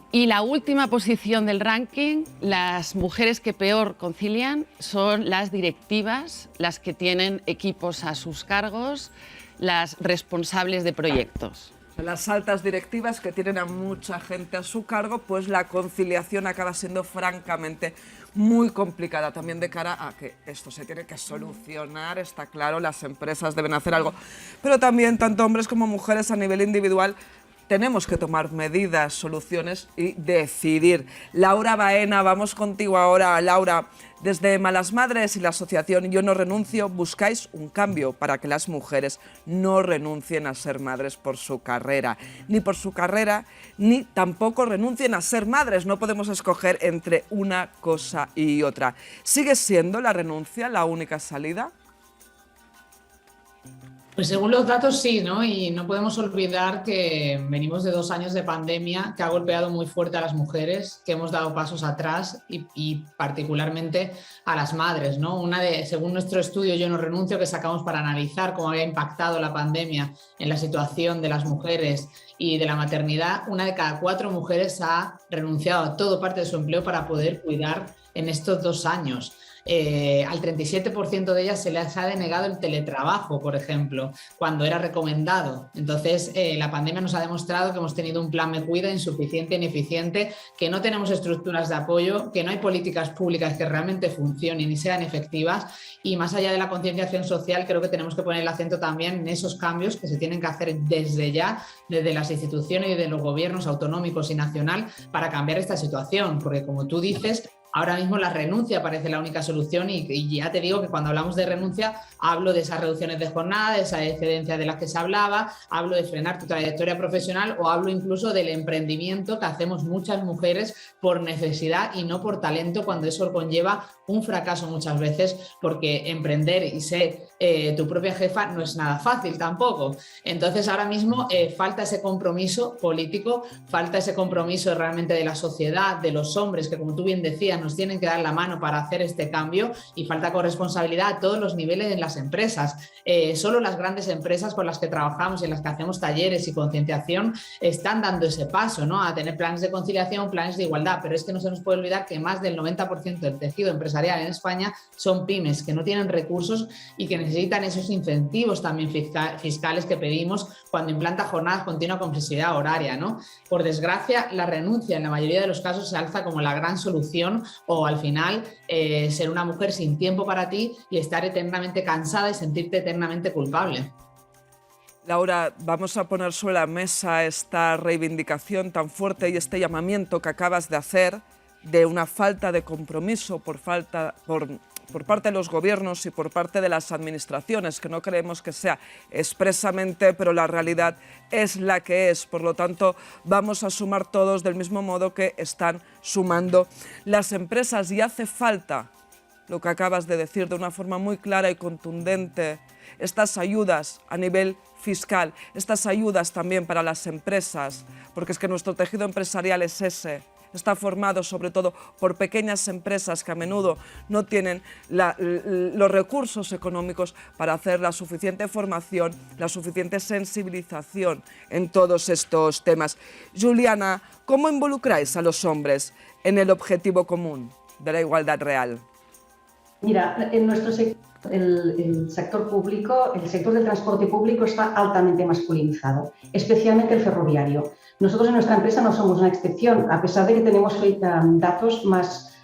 Y la última posición del ranking, las mujeres que peor concilian son las directivas, las que tienen equipos a sus cargos, las responsables de proyectos. Las altas directivas que tienen a mucha gente a su cargo, pues la conciliación acaba siendo francamente muy complicada, también de cara a que esto se tiene que solucionar, está claro, las empresas deben hacer algo, pero también tanto hombres como mujeres a nivel individual tenemos que tomar medidas, soluciones y decidir. Laura Baena, vamos contigo ahora. Laura, desde Malas Madres y la asociación Yo No Renuncio buscáis un cambio para que las mujeres no renuncien a ser madres por su carrera. Ni por su carrera, ni tampoco renuncien a ser madres. No podemos escoger entre una cosa y otra. ¿Sigue siendo la renuncia la única salida? Pues según los datos sí, ¿no? Y no podemos olvidar que venimos de 2 años de pandemia que ha golpeado muy fuerte a las mujeres, que hemos dado pasos atrás y particularmente a las madres, ¿no? Según nuestro estudio Yo No Renuncio, que sacamos para analizar cómo había impactado la pandemia en la situación de las mujeres y de la maternidad, 1 de cada 4 mujeres ha renunciado a toda parte de su empleo para poder cuidar en estos 2 años. Al 37% de ellas se les ha denegado el teletrabajo, por ejemplo, cuando era recomendado. Entonces, la pandemia nos ha demostrado que hemos tenido un plan Me Cuida insuficiente, ineficiente, que no tenemos estructuras de apoyo, que no hay políticas públicas que realmente funcionen y sean efectivas. Y más allá de la concienciación social, creo que tenemos que poner el acento también en esos cambios que se tienen que hacer desde ya, desde las instituciones y de los gobiernos autonómicos y nacional, para cambiar esta situación. Porque, como tú dices, ahora mismo la renuncia parece la única solución y ya te digo que cuando hablamos de renuncia hablo de esas reducciones de jornada, de esa excedencia de las que se hablaba, hablo de frenar tu trayectoria profesional o hablo incluso del emprendimiento que hacemos muchas mujeres por necesidad y no por talento, cuando eso conlleva un fracaso muchas veces, porque emprender y ser tu propia jefa no es nada fácil tampoco. Entonces ahora mismo falta ese compromiso político, falta ese compromiso realmente de la sociedad, de los hombres que, como tú bien decías, nos tienen que dar la mano para hacer este cambio, y falta corresponsabilidad a todos los niveles en las empresas. Solo las grandes empresas con las que trabajamos y en las que hacemos talleres y concienciación están dando ese paso, ¿no? A tener planes de conciliación, planes de igualdad, pero es que no se nos puede olvidar que más del 90% del tejido empresarial en España son pymes que no tienen recursos y que necesitan esos incentivos también fiscales que pedimos cuando implanta jornadas continuas con flexibilidad horaria, ¿no? Por desgracia, la renuncia en la mayoría de los casos se alza como la gran solución, o al final ser una mujer sin tiempo para ti y estar eternamente cansada y sentirte eternamente culpable. Laura, vamos a poner sobre la mesa esta reivindicación tan fuerte y este llamamiento que acabas de hacer de una falta de compromiso por parte de los gobiernos y por parte de las administraciones, que no creemos que sea expresamente, pero la realidad es la que es. Por lo tanto, vamos a sumar todos del mismo modo que están sumando las empresas, y hace falta, lo que acabas de decir de una forma muy clara y contundente, estas ayudas a nivel fiscal, estas ayudas también para las empresas, porque es que nuestro tejido empresarial es ese. Está formado sobre todo por pequeñas empresas que a menudo no tienen los recursos económicos para hacer la suficiente formación, la suficiente sensibilización en todos estos temas. Juliana, ¿cómo involucráis a los hombres en el objetivo común de la igualdad real? Mira, en nuestro sector, el sector público, el sector del transporte público está altamente masculinizado, especialmente el ferroviario. Nosotros en nuestra empresa no somos una excepción, a pesar de que tenemos datos más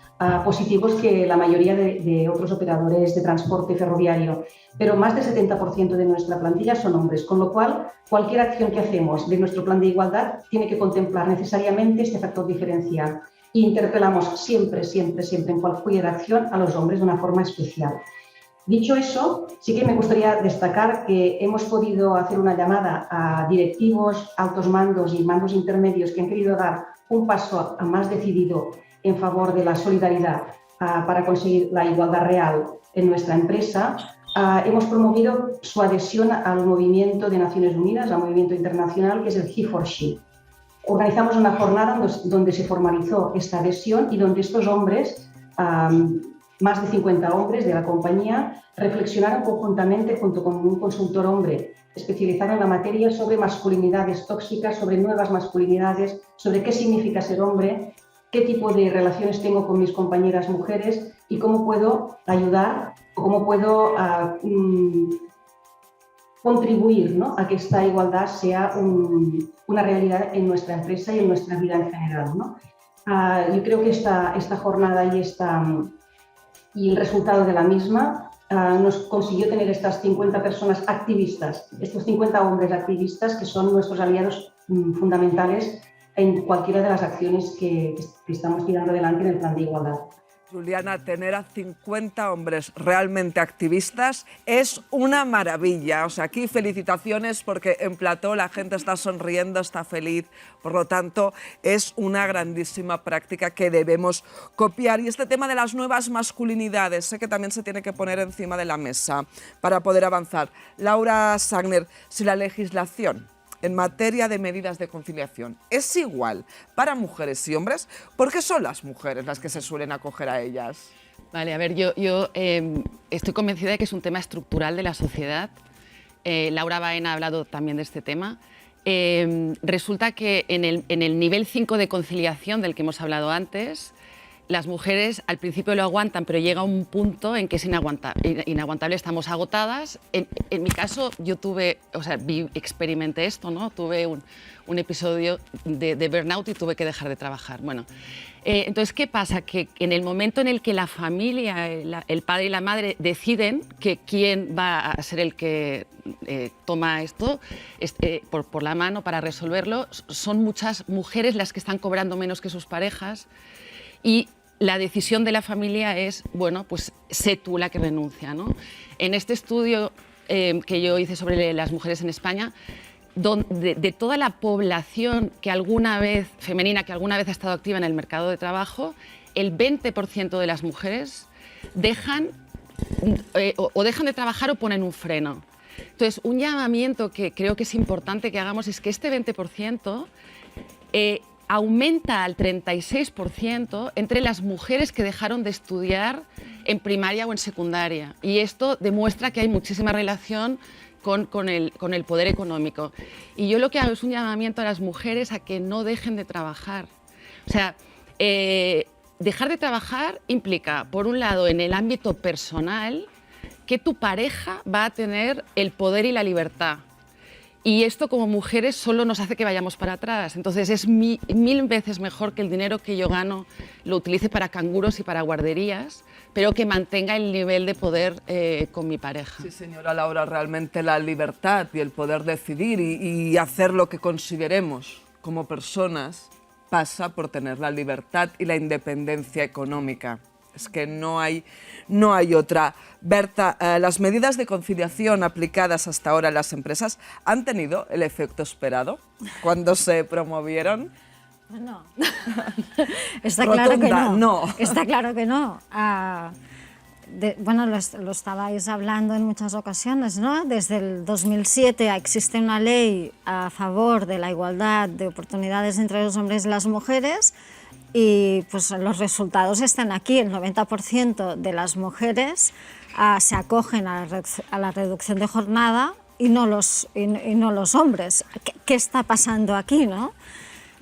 positivos que la mayoría de otros operadores de transporte ferroviario, pero más del 70% de nuestra plantilla son hombres, con lo cual cualquier acción que hacemos de nuestro plan de igualdad tiene que contemplar necesariamente este factor diferencial. E interpelamos siempre en cualquier acción a los hombres de una forma especial. Dicho eso, sí que me gustaría destacar que hemos podido hacer una llamada a directivos, altos mandos y mandos intermedios que han querido dar un paso más decidido en favor de la solidaridad para conseguir la igualdad real en nuestra empresa, hemos promovido su adhesión al movimiento de Naciones Unidas, al movimiento internacional, que es el He4She. Organizamos una jornada donde se formalizó esta adhesión y donde estos hombres, más de 50 hombres de la compañía, reflexionaron conjuntamente junto con un consultor hombre especializado en la materia sobre masculinidades tóxicas, sobre nuevas masculinidades, sobre qué significa ser hombre, qué tipo de relaciones tengo con mis compañeras mujeres y cómo puedo ayudar o cómo puedo contribuir, ¿no?, a que esta igualdad sea una realidad en nuestra empresa y en nuestra vida en general, ¿no? Yo creo que esta jornada y el resultado de la misma nos consiguió tener estas 50 personas activistas, estos 50 hombres activistas que son nuestros aliados fundamentales en cualquiera de las acciones que estamos tirando adelante en el plan de igualdad. Juliana, tener a 50 hombres realmente activistas es una maravilla. O sea, aquí felicitaciones porque en plató la gente está sonriendo, está feliz. Por lo tanto, es una grandísima práctica que debemos copiar. Y este tema de las nuevas masculinidades, sé que también se tiene que poner encima de la mesa para poder avanzar. Laura Sagner, si la legislación en materia de medidas de conciliación es igual para mujeres y hombres, ¿por qué son las mujeres las que se suelen acoger a ellas? Vale, a ver, yo estoy convencida de que es un tema estructural de la sociedad. Laura Baena ha hablado también de este tema. Resulta que en el nivel 5 de conciliación del que hemos hablado antes, las mujeres al principio lo aguantan, pero llega un punto en que es inaguantable, estamos agotadas. En mi caso, yo experimenté esto, ¿no? Tuve un episodio de burnout y tuve que dejar de trabajar. Bueno, entonces, ¿qué pasa? Que en el momento en el que la familia, el padre y la madre deciden que quién va a ser el que toma esto por la mano para resolverlo, son muchas mujeres las que están cobrando menos que sus parejas. Y la decisión de la familia es, bueno, pues sé tú la que renuncia, ¿no? En este estudio que yo hice sobre las mujeres en España, de toda la población femenina que alguna vez ha estado activa en el mercado de trabajo, el 20% de las mujeres dejan de trabajar o ponen un freno. Entonces, un llamamiento que creo que es importante que hagamos es que este 20% aumenta al 36% entre las mujeres que dejaron de estudiar en primaria o en secundaria. Y esto demuestra que hay muchísima relación con el poder económico. Y yo lo que hago es un llamamiento a las mujeres a que no dejen de trabajar. O sea, dejar de trabajar implica, por un lado, en el ámbito personal, que tu pareja va a tener el poder y la libertad. Y esto como mujeres solo nos hace que vayamos para atrás. Entonces es 1000 veces mejor que el dinero que yo gano lo utilice para canguros y para guarderías, pero que mantenga el nivel de poder con mi pareja. Sí, señora Laura, realmente la libertad y el poder decidir y hacer lo que consideremos como personas pasa por tener la libertad y la independencia económica. Es que no hay otra. Berta, ¿las medidas de conciliación aplicadas hasta ahora en las empresas han tenido el efecto esperado cuando se promovieron? No. Está claro que no. No. Está claro que no. Bueno, lo estabais hablando en muchas ocasiones, ¿no? Desde el 2007 existe una ley a favor de la igualdad de oportunidades entre los hombres y las mujeres. Y pues los resultados están aquí. El 90% de las mujeres se acogen a la reducción de jornada y no los hombres. ¿Qué está pasando aquí, no?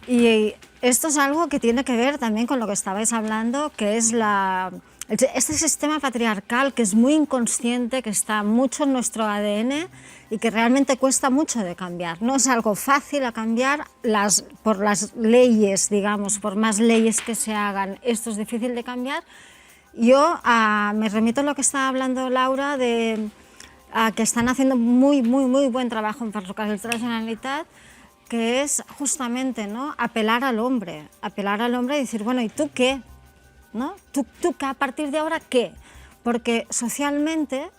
Y esto es algo que tiene que ver también con lo que estabais hablando, que es este sistema patriarcal que es muy inconsciente, que está mucho en nuestro ADN y que realmente cuesta mucho de cambiar. No es algo fácil a cambiar por las leyes, digamos, por más leyes que se hagan, esto es difícil de cambiar. Yo me remito a lo que estaba hablando Laura, de que están haciendo muy buen trabajo en Ferrocarrils de la Generalitat, que es justamente, ¿no?, apelar al hombre y decir, bueno, ¿y tú qué? ¿No? ¿Tú a partir de ahora qué? Porque socialmente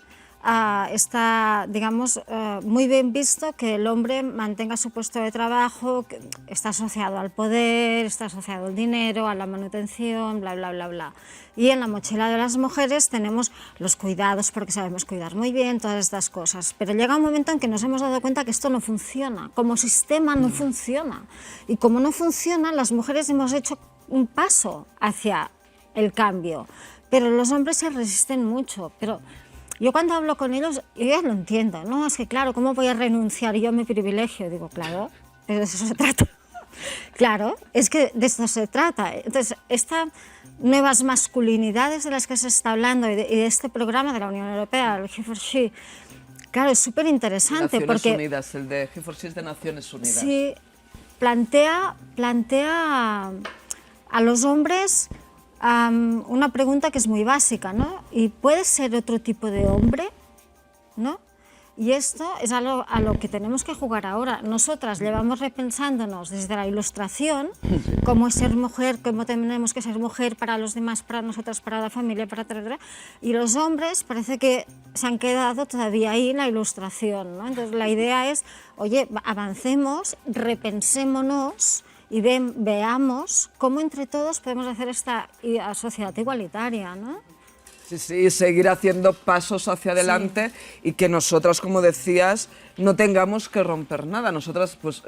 está, digamos, muy bien visto que el hombre mantenga su puesto de trabajo, que está asociado al poder, está asociado al dinero, a la manutención, bla, bla, bla, bla. Y en la mochila de las mujeres tenemos los cuidados, porque sabemos cuidar muy bien, todas estas cosas. Pero llega un momento en que nos hemos dado cuenta que esto no funciona, como sistema no funciona. Y como no funciona, las mujeres hemos hecho un paso hacia el cambio, pero los hombres se resisten mucho. Pero yo cuando hablo con ellos, yo ya lo entiendo, ¿no? Es que claro, ¿cómo voy a renunciar yo a mi privilegio? Digo, claro, pero de eso se trata. Claro, es que de esto se trata. Entonces, estas nuevas masculinidades de las que se está hablando y de este programa de la Unión Europea, el He4She, claro, es súper interesante. Naciones Unidas, el de He4She es de Naciones Unidas. Sí, plantea a los hombres una pregunta que es muy básica, ¿no? ¿Y puede ser otro tipo de hombre? ¿No? Y esto es a lo que tenemos que jugar ahora. Nosotras llevamos repensándonos desde la Ilustración cómo es ser mujer, cómo tenemos que ser mujer para los demás, para nosotras, para la familia, para etc. Y los hombres parece que se han quedado todavía ahí en la Ilustración, ¿no? Entonces la idea es, oye, avancemos, repensémonos y veamos cómo entre todos podemos hacer esta sociedad igualitaria, ¿no? Sí, sí, seguir haciendo pasos hacia adelante, sí. Y que nosotras, como decías, no tengamos que romper nada. Nosotras, pues,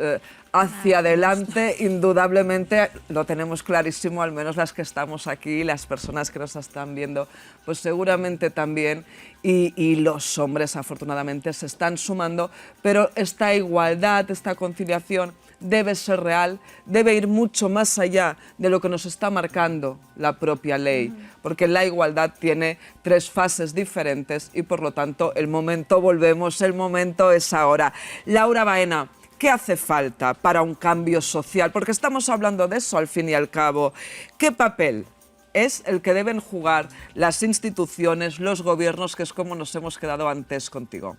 hacia adelante, indudablemente, lo tenemos clarísimo, al menos las que estamos aquí, las personas que nos están viendo, pues seguramente también, y los hombres, afortunadamente, se están sumando, pero esta igualdad, esta conciliación, debe ser real, debe ir mucho más allá de lo que nos está marcando la propia ley, porque la igualdad tiene 3 fases diferentes y por lo tanto el momento es ahora. Laura Baena, ¿qué hace falta para un cambio social? Porque estamos hablando de eso al fin y al cabo. ¿Qué papel es el que deben jugar las instituciones, los gobiernos, que es como nos hemos quedado antes contigo?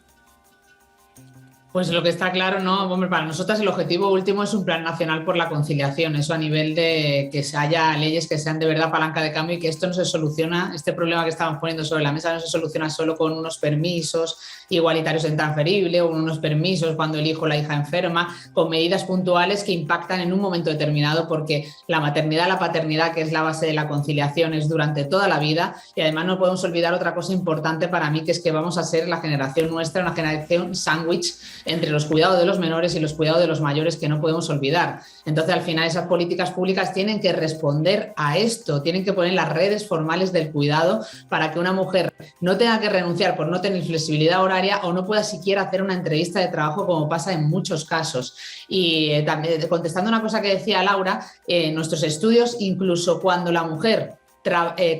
Pues lo que está claro, ¿no? Hombre, para nosotras el objetivo último es un plan nacional por la conciliación, eso a nivel de que haya leyes que sean de verdad palanca de cambio y que esto no se soluciona, este problema que estamos poniendo sobre la mesa no se soluciona solo con unos permisos igualitarios en transferible o unos permisos cuando el hijo o la hija enferma, con medidas puntuales que impactan en un momento determinado, porque la maternidad, la paternidad, que es la base de la conciliación, es durante toda la vida. Y además no podemos olvidar otra cosa importante para mí, que es que vamos a ser la generación nuestra, una generación sándwich entre los cuidados de los menores y los cuidados de los mayores, que no podemos olvidar. Entonces, al final, esas políticas públicas tienen que responder a esto, tienen que poner las redes formales del cuidado para que una mujer no tenga que renunciar por no tener flexibilidad horaria o no pueda siquiera hacer una entrevista de trabajo, como pasa en muchos casos. Y también, contestando una cosa que decía Laura, nuestros estudios, incluso cuando la mujer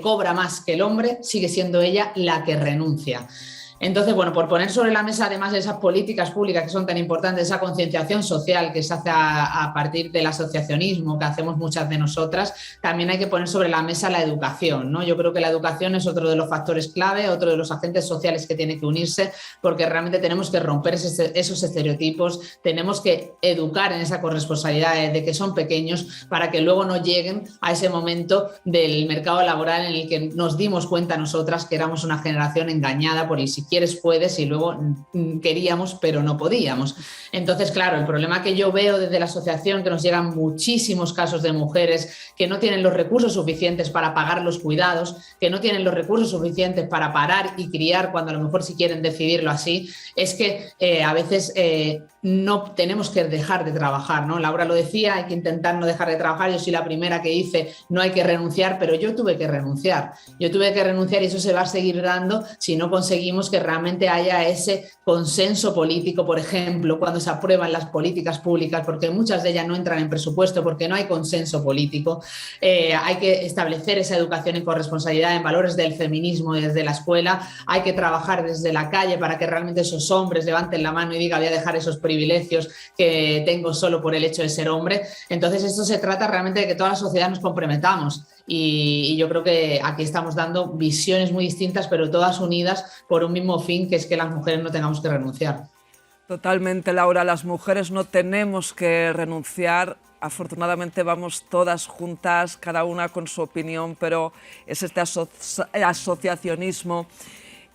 cobra más que el hombre, sigue siendo ella la que renuncia. Entonces, bueno, por poner sobre la mesa, además de esas políticas públicas que son tan importantes, esa concienciación social que se hace a partir del asociacionismo que hacemos muchas de nosotras, también hay que poner sobre la mesa la educación, ¿no? Yo creo que la educación es otro de los factores clave, otro de los agentes sociales que tiene que unirse, porque realmente tenemos que romper esos estereotipos, tenemos que educar en esa corresponsabilidad de que son pequeños para que luego no lleguen a ese momento del mercado laboral en el que nos dimos cuenta nosotras que éramos una generación engañada por el si quieres puedes y luego queríamos pero no podíamos. Entonces, claro, el problema que yo veo desde la asociación, que nos llegan muchísimos casos de mujeres que no tienen los recursos suficientes para pagar los cuidados, que no tienen los recursos suficientes para parar y criar cuando a lo mejor si quieren decidirlo así, es que a veces no tenemos que dejar de trabajar, ¿no? Laura lo decía, hay que intentar no dejar de trabajar. Yo soy la primera que dice no hay que renunciar, pero yo tuve que renunciar. Yo tuve que renunciar y eso se va a seguir dando si no conseguimos que realmente haya ese consenso político, por ejemplo, cuando se aprueban las políticas públicas, porque muchas de ellas no entran en presupuesto porque no hay consenso político. Hay que establecer esa educación en corresponsabilidad, en valores del feminismo desde la escuela. Hay que trabajar desde la calle para que realmente esos hombres levanten la mano y digan voy a dejar esos privilegios que tengo solo por el hecho de ser hombre. Entonces esto se trata realmente de que toda la sociedad nos comprometamos y yo creo que aquí estamos dando visiones muy distintas pero todas unidas por un mismo fin, que es que las mujeres no tengamos que renunciar. Totalmente, Laura, las mujeres no tenemos que renunciar. Afortunadamente vamos todas juntas, cada una con su opinión, pero es este asociacionismo,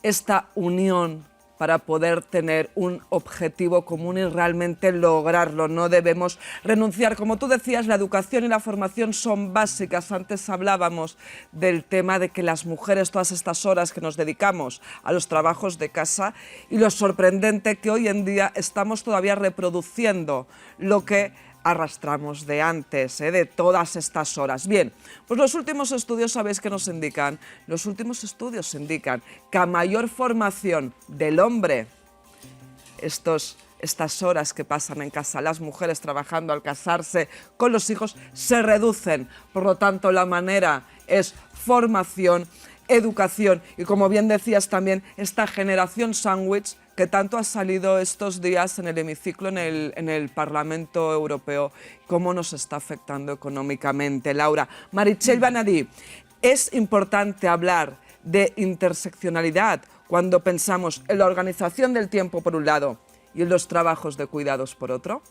esta unión para poder tener un objetivo común y realmente lograrlo. No debemos renunciar. Como tú decías, la educación y la formación son básicas. Antes hablábamos del tema de que las mujeres, todas estas horas que nos dedicamos a los trabajos de casa, y lo sorprendente que hoy en día estamos todavía reproduciendo lo que arrastramos de antes, de todas estas horas. Bien, pues los últimos estudios, ¿sabéis qué nos indican? Los últimos estudios indican que a mayor formación del hombre, estas horas que pasan en casa, las mujeres trabajando al casarse con los hijos, se reducen. Por lo tanto, la manera es formación, educación y, como bien decías también, esta generación sándwich que tanto ha salido estos días en el hemiciclo, en el Parlamento Europeo, cómo nos está afectando económicamente. Laura, Meritxell Benedí, es importante hablar de interseccionalidad cuando pensamos en la organización del tiempo por un lado y en los trabajos de cuidados por otro.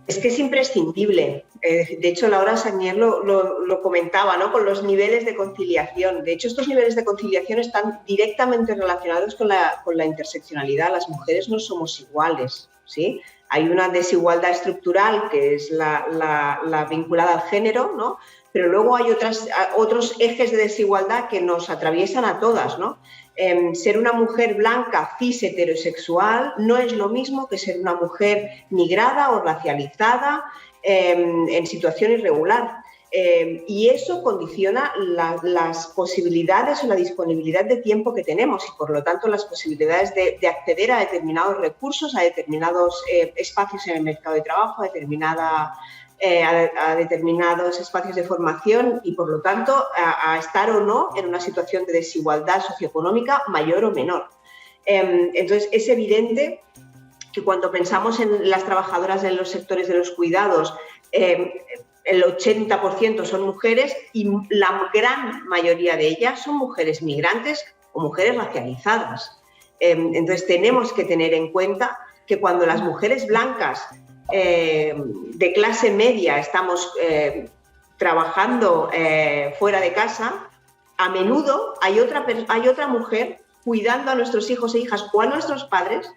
Es que es imprescindible. De hecho, Laura Sagnier lo comentaba, ¿no? Con los niveles de conciliación. De hecho, estos niveles de conciliación están directamente relacionados con la interseccionalidad. Las mujeres no somos iguales, ¿sí? Hay una desigualdad estructural que es la vinculada al género, ¿no? Pero luego hay otros ejes de desigualdad que nos atraviesan a todas, ¿no? Ser una mujer blanca, cis, heterosexual, no es lo mismo que ser una mujer migrada o racializada en situación irregular. Y eso condiciona las posibilidades o la disponibilidad de tiempo que tenemos y, por lo tanto, las posibilidades de acceder a determinados recursos, a determinados espacios en el mercado de trabajo, a determinados espacios de formación y, por lo tanto, a estar o no en una situación de desigualdad socioeconómica mayor o menor. Entonces, es evidente que cuando pensamos en las trabajadoras en los sectores de los cuidados, el 80% son mujeres y la gran mayoría de ellas son mujeres migrantes o mujeres racializadas. Entonces, tenemos que tener en cuenta que cuando las mujeres blancas de clase media estamos trabajando fuera de casa, a menudo hay otra mujer cuidando a nuestros hijos e hijas o a nuestros padres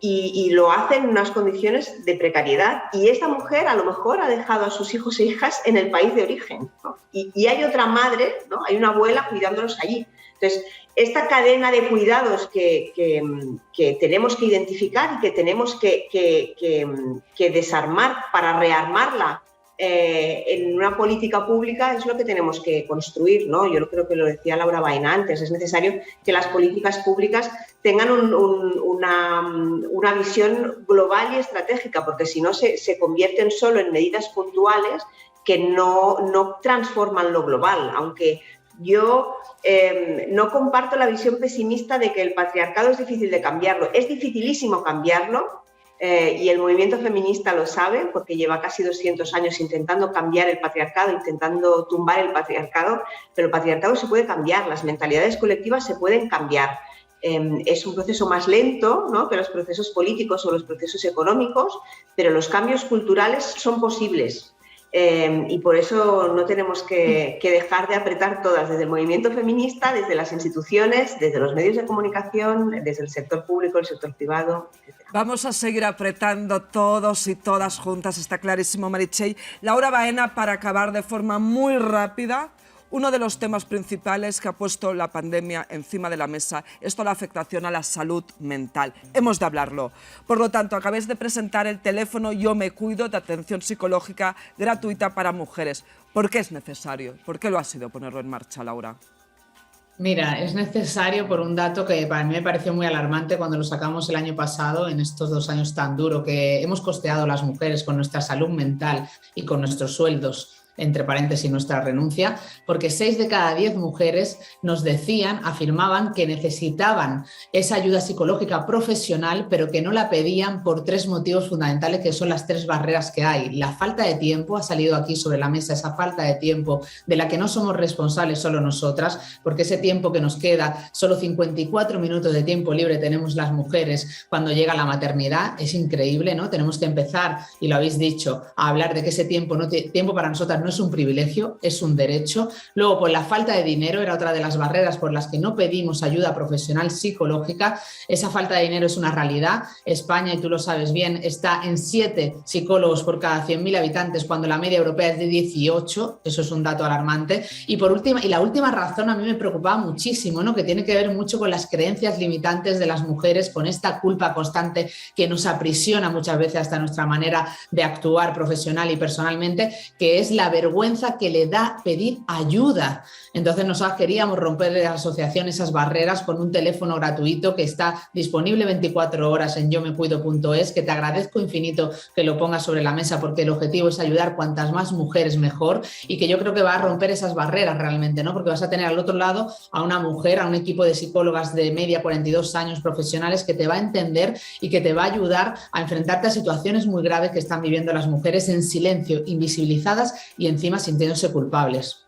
y lo hacen en unas condiciones de precariedad, y esta mujer a lo mejor ha dejado a sus hijos e hijas en el país de origen, ¿no? Y hay otra madre, ¿no? Hay una abuela cuidándolos allí. Entonces, esta cadena de cuidados que tenemos que identificar y que tenemos que desarmar para rearmarla en una política pública es lo que tenemos que construir, ¿no? Yo creo que lo decía Laura Baena antes, es necesario que las políticas públicas tengan una visión global y estratégica, porque si no se convierten solo en medidas puntuales que no transforman lo global, aunque yo no comparto la visión pesimista de que el patriarcado es difícil de cambiarlo. Es dificilísimo cambiarlo y el movimiento feminista lo sabe porque lleva casi 200 años intentando cambiar el patriarcado, intentando tumbar el patriarcado, pero el patriarcado se puede cambiar, las mentalidades colectivas se pueden cambiar. Es un proceso más lento, ¿no?, que los procesos políticos o los procesos económicos, pero los cambios culturales son posibles. Y por eso no tenemos que dejar de apretar todas, desde el movimiento feminista, desde las instituciones, desde los medios de comunicación, desde el sector público, el sector privado, etc. Vamos a seguir apretando todos y todas juntas, está clarísimo, Meritxell. Laura Baena, para acabar de forma muy rápida, uno de los temas principales que ha puesto la pandemia encima de la mesa es toda la afectación a la salud mental. Hemos de hablarlo. Por lo tanto, acabáis de presentar el teléfono Yo Me Cuido, de atención psicológica gratuita para mujeres. ¿Por qué es necesario? ¿Por qué lo ha sido ponerlo en marcha, Laura? Mira, es necesario por un dato que para mí me pareció muy alarmante cuando lo sacamos el año pasado, en estos 2 años tan duros que hemos costeado las mujeres con nuestra salud mental y con nuestros sueldos, entre paréntesis nuestra renuncia, porque 6 de cada 10 mujeres nos decían, afirmaban que necesitaban esa ayuda psicológica profesional, pero que no la pedían por 3 motivos fundamentales, que son las 3 barreras que hay. La falta de tiempo, ha salido aquí sobre la mesa esa falta de tiempo de la que no somos responsables solo nosotras, porque ese tiempo que nos queda, solo 54 minutos de tiempo libre tenemos las mujeres cuando llega la maternidad, es increíble, ¿no? Tenemos que empezar, y lo habéis dicho, a hablar de que ese tiempo para nosotras no es un privilegio, es un derecho. Luego, pues la falta de dinero era otra de las barreras por las que no pedimos ayuda profesional psicológica. Esa falta de dinero es una realidad. España, y tú lo sabes bien, está en 7 psicólogos por cada 100.000 habitantes, cuando la media europea es de 18. Eso es un dato alarmante. Y la última razón a mí me preocupaba muchísimo, ¿no? Que tiene que ver mucho con las creencias limitantes de las mujeres, con esta culpa constante que nos aprisiona muchas veces hasta nuestra manera de actuar profesional y personalmente, que es la vergüenza que le da pedir ayuda. Entonces nosotros queríamos romper de la asociación esas barreras con un teléfono gratuito que está disponible 24 horas en yomecuido.es, que te agradezco infinito que lo pongas sobre la mesa, porque el objetivo es ayudar cuantas más mujeres mejor, y que yo creo que va a romper esas barreras realmente, ¿no? Porque vas a tener al otro lado a una mujer, a un equipo de psicólogas de media 42 años profesionales que te va a entender y que te va a ayudar a enfrentarte a situaciones muy graves que están viviendo las mujeres en silencio, invisibilizadas y encima sintiéndose culpables.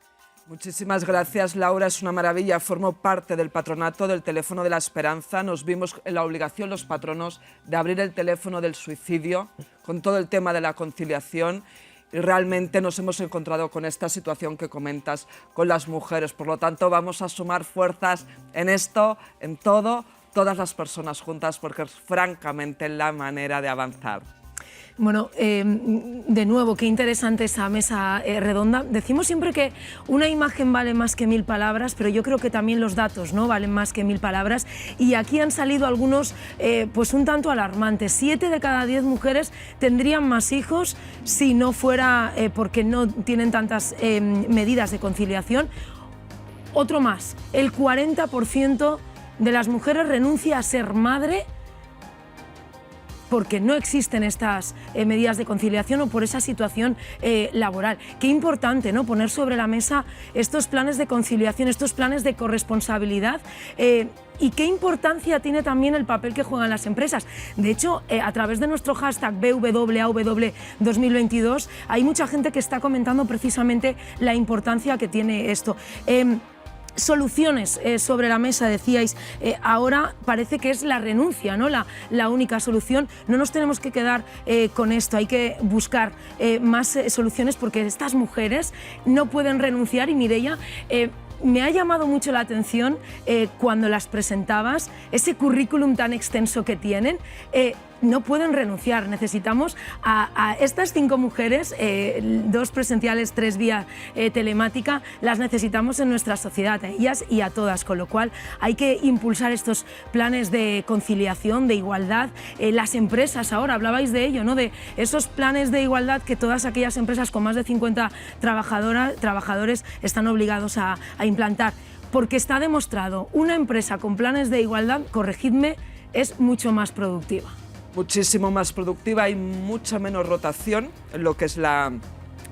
Muchísimas gracias, Laura, es una maravilla. Formo parte del patronato del Teléfono de la Esperanza. Nos vimos en la obligación los patronos de abrir el teléfono del suicidio con todo el tema de la conciliación, y realmente nos hemos encontrado con esta situación que comentas con las mujeres. Por lo tanto, vamos a sumar fuerzas en esto, en todo, todas las personas juntas, porque es francamente la manera de avanzar. Bueno, de nuevo, qué interesante esa mesa redonda. Decimos siempre que una imagen vale más que 1000 palabras, pero yo creo que también los datos, ¿no?, valen más que 1000 palabras. Y aquí han salido algunos pues un tanto alarmantes. 7 de cada 10 mujeres tendrían más hijos si no fuera porque no tienen tantas medidas de conciliación. Otro más, el 40% de las mujeres renuncia a ser madre porque no existen estas medidas de conciliación o por esa situación laboral. Qué importante, ¿no?, poner sobre la mesa estos planes de conciliación, estos planes de corresponsabilidad, y qué importancia tiene también el papel que juegan las empresas. De hecho, a través de nuestro hashtag BWAW2022 hay mucha gente que está comentando precisamente la importancia que tiene esto. Soluciones sobre la mesa, decíais, ahora parece que es la renuncia, ¿no?, la única solución. No nos tenemos que quedar con esto, hay que buscar más soluciones, porque estas mujeres no pueden renunciar. Y Mireia, me ha llamado mucho la atención cuando las presentabas, ese currículum tan extenso que tienen. No pueden renunciar. Necesitamos a estas 5 mujeres, 2 presenciales, 3 vía telemática, las necesitamos en nuestra sociedad, a ellas y a todas, con lo cual hay que impulsar estos planes de conciliación, de igualdad. Las empresas, ahora hablabais de ello, ¿no?, de esos planes de igualdad que todas aquellas empresas con más de 50 trabajadores están obligados a implantar, porque está demostrado, una empresa con planes de igualdad, corregidme, es mucho más productiva. Muchísimo más productiva, hay mucha menos rotación en lo que es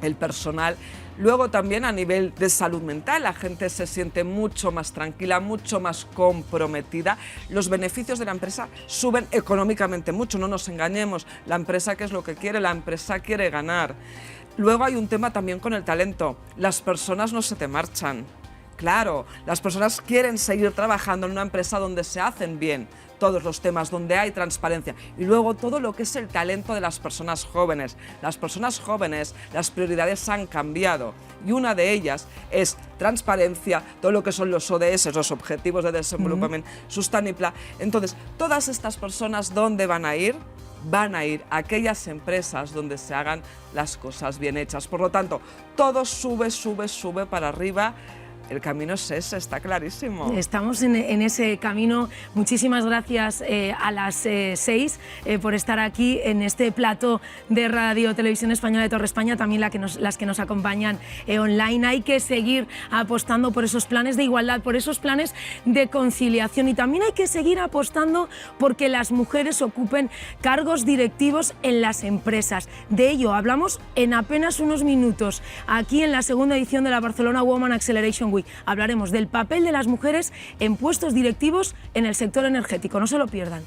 el personal. Luego también a nivel de salud mental, la gente se siente mucho más tranquila, mucho más comprometida. Los beneficios de la empresa suben económicamente mucho, no nos engañemos. La empresa, ¿qué es lo que quiere? La empresa quiere ganar. Luego hay un tema también con el talento. Las personas no se te marchan. Claro, las personas quieren seguir trabajando en una empresa donde se hacen bien todos los temas, donde hay transparencia. Y luego todo lo que es el talento de las personas jóvenes. Las personas jóvenes, las prioridades han cambiado, y una de ellas es transparencia, todo lo que son los ODS, los Objetivos de Desenvolupament Sostenible. Entonces, todas estas personas, ¿dónde van a ir? Van a ir a aquellas empresas donde se hagan las cosas bien hechas. Por lo tanto, todo sube para arriba. El camino es ese, está clarísimo. Estamos en ese camino. Muchísimas gracias a las 6 por estar aquí en este plató de Radio Televisión Española de Torre España, también las que nos acompañan online. Hay que seguir apostando por esos planes de igualdad, por esos planes de conciliación, y también hay que seguir apostando porque las mujeres ocupen cargos directivos en las empresas. De ello hablamos en apenas unos minutos aquí en la segunda edición de la Barcelona Women Acceleration Week. Hablaremos del papel de las mujeres en puestos directivos en el sector energético. No se lo pierdan.